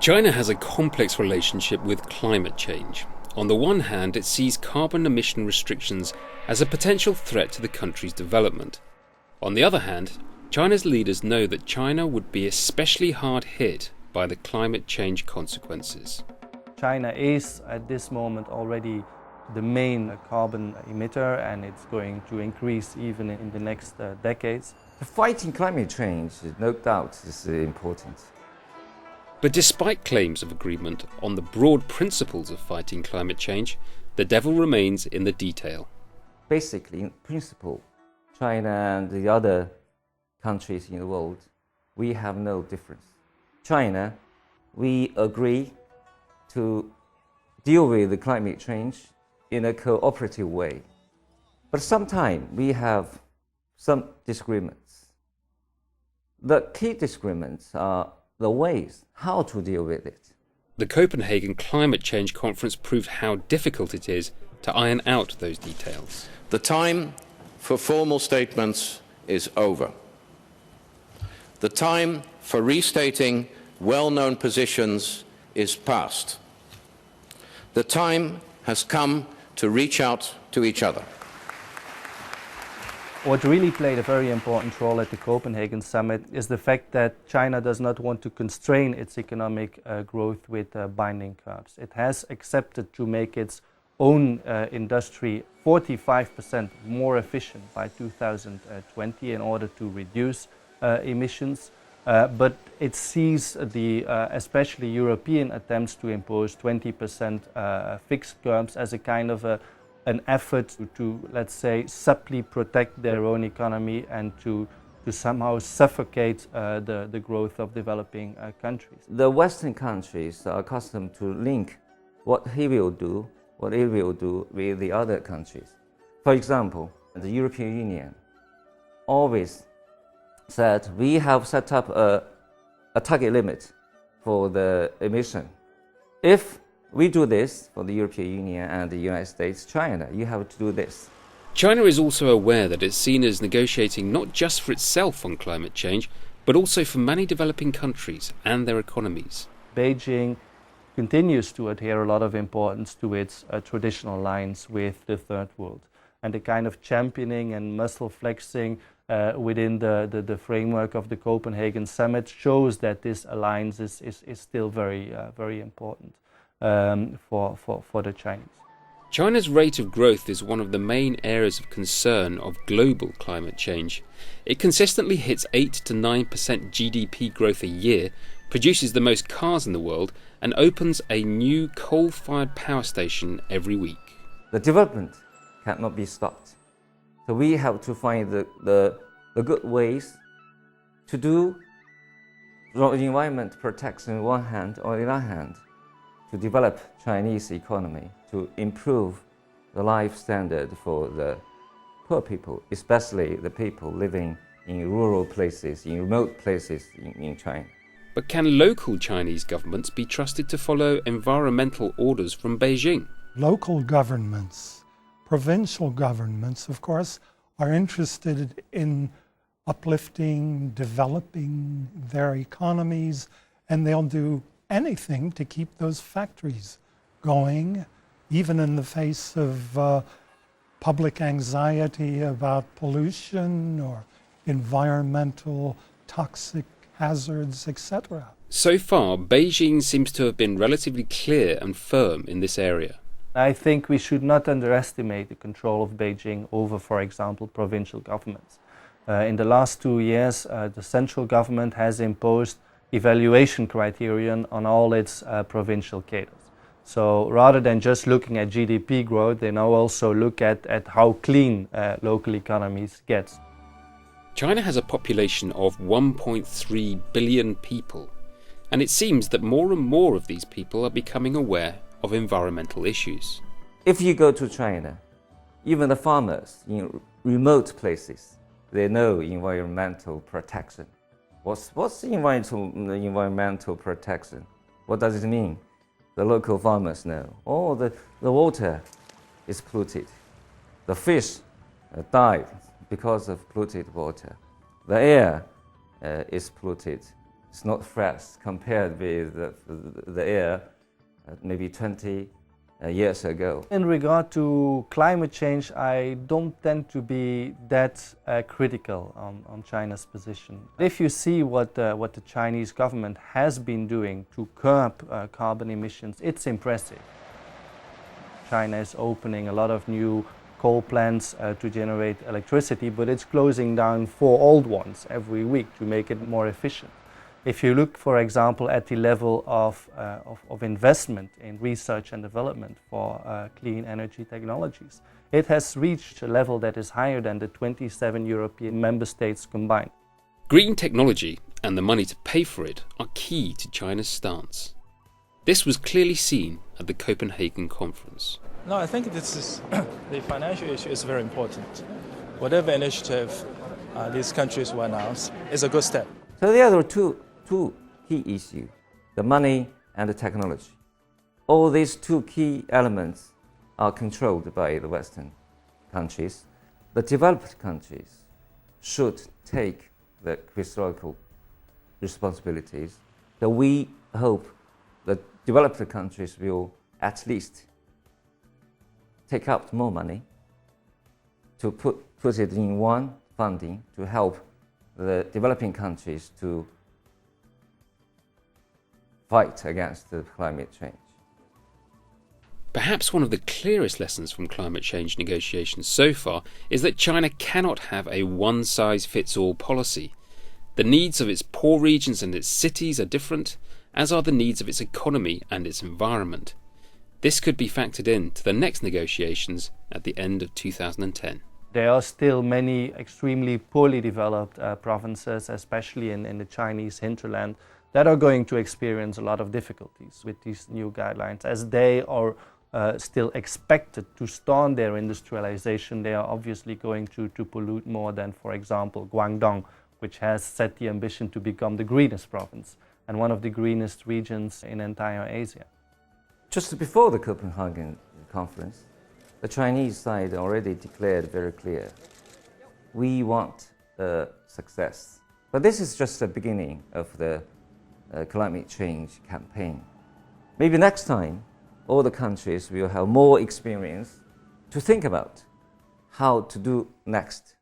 China has a complex relationship with climate change. On the one hand, it sees carbon emission restrictions as a potential threat to the country's development. On the other hand, China's leaders know that China would be especially hard hit by the climate change consequences. China is at this moment already the main carbon emitter, and it's going to increase even in the next decades. Fighting climate change, no doubt, is important. But despite claims of agreement on the broad principles of fighting climate change, the devil remains in the detail. Basically, in principle, China and the other countries in the world, we have no difference. China, we agree to deal with the climate change in a cooperative way. But sometimes we have some disagreements. The key disagreements are the ways how to deal with it. The Copenhagen Climate Change Conference proved how difficult it is to iron out those details. The time for formal statements is over. The time for restating well-known positions is past. The time has come to reach out to each other. What really played a very important role at the Copenhagen summit is the fact that China does not want to constrain its economic growth with binding curbs. It has accepted to make its own industry 45% more efficient by 2020 in order to reduce emissions. But it sees the especially European attempts to impose 20% fixed curbs as a kind of an effort to, let's say, subtly protect their own economy and to somehow suffocate the growth of developing countries. The Western countries are accustomed to link what it will do with the other countries. For example, the European Union always said we have set up a target limit for the emission. If we do this for the European Union and the United States, China, you have to do this. China is also aware that it's seen as negotiating not just for itself on climate change, but also for many developing countries and their economies. Beijing continues to adhere a lot of importance to its traditional lines with the Third World. And the kind of championing and muscle flexing within the framework of the Copenhagen summit shows that this alliance is still very important for the Chinese. China's rate of growth is one of the main areas of concern of global climate change. It consistently hits 8 to 9% GDP growth a year, produces the most cars in the world, and opens a new coal-fired power station every week. The development cannot be stopped. So we have to find the good ways to do environment protection on one hand, or on the other hand, to develop Chinese economy, to improve the life standard for the poor people, especially the people living in rural places, in remote places in China. But can local Chinese governments be trusted to follow environmental orders from Beijing? Local governments, provincial governments, of course, are interested in uplifting, developing their economies, and they'll do anything to keep those factories going, even in the face of public anxiety about pollution or environmental toxic hazards, etc. So far, Beijing seems to have been relatively clear and firm in this area. I think we should not underestimate the control of Beijing over, for example, provincial governments. In the last 2 years, the central government has imposed evaluation criterion on all its provincial cadres. So rather than just looking at GDP growth, they now also look at how clean local economies get. China has a population of 1.3 billion people, and it seems that more and more of these people are becoming aware of environmental issues. If you go to China, even the farmers in remote places, they know environmental protection. What's environmental protection? What does it mean? The local farmers know. Oh, the water is polluted. The fish died because of polluted water. The air is polluted. It's not fresh compared with the air maybe 20 years ago. In regard to climate change, I don't tend to be that critical on China's position. If you see what the Chinese government has been doing to curb carbon emissions, it's impressive. China is opening a lot of new coal plants to generate electricity, but it's closing down 4 old ones every week to make it more efficient. If you look, for example, at the level of investment in research and development for clean energy technologies, it has reached a level that is higher than the 27 European member states combined. Green technology and the money to pay for it are key to China's stance. This was clearly seen at the Copenhagen conference. No, I think this is the financial issue is very important. Whatever initiative these countries will announce is a good step. So there are two key issues, the money and the technology. All these 2 key elements are controlled by the Western countries. The developed countries should take the historical responsibilities. So we hope that developed countries will at least take out more money to put it in one funding to help the developing countries to fight against the climate change. Perhaps one of the clearest lessons from climate change negotiations so far is that China cannot have a one-size-fits-all policy. The needs of its poor regions and its cities are different, as are the needs of its economy and its environment. This could be factored in to the next negotiations at the end of 2010. There are still many extremely poorly developed provinces, especially in the Chinese hinterland, that are going to experience a lot of difficulties with these new guidelines. As they are still expected to start their industrialization, they are obviously going to pollute more than, for example, Guangdong, which has set the ambition to become the greenest province and one of the greenest regions in entire Asia. Just before the Copenhagen conference, the Chinese side already declared very clear, we want success. But this is just the beginning of the climate change campaign. Maybe next time, all the countries will have more experience to think about how to do next.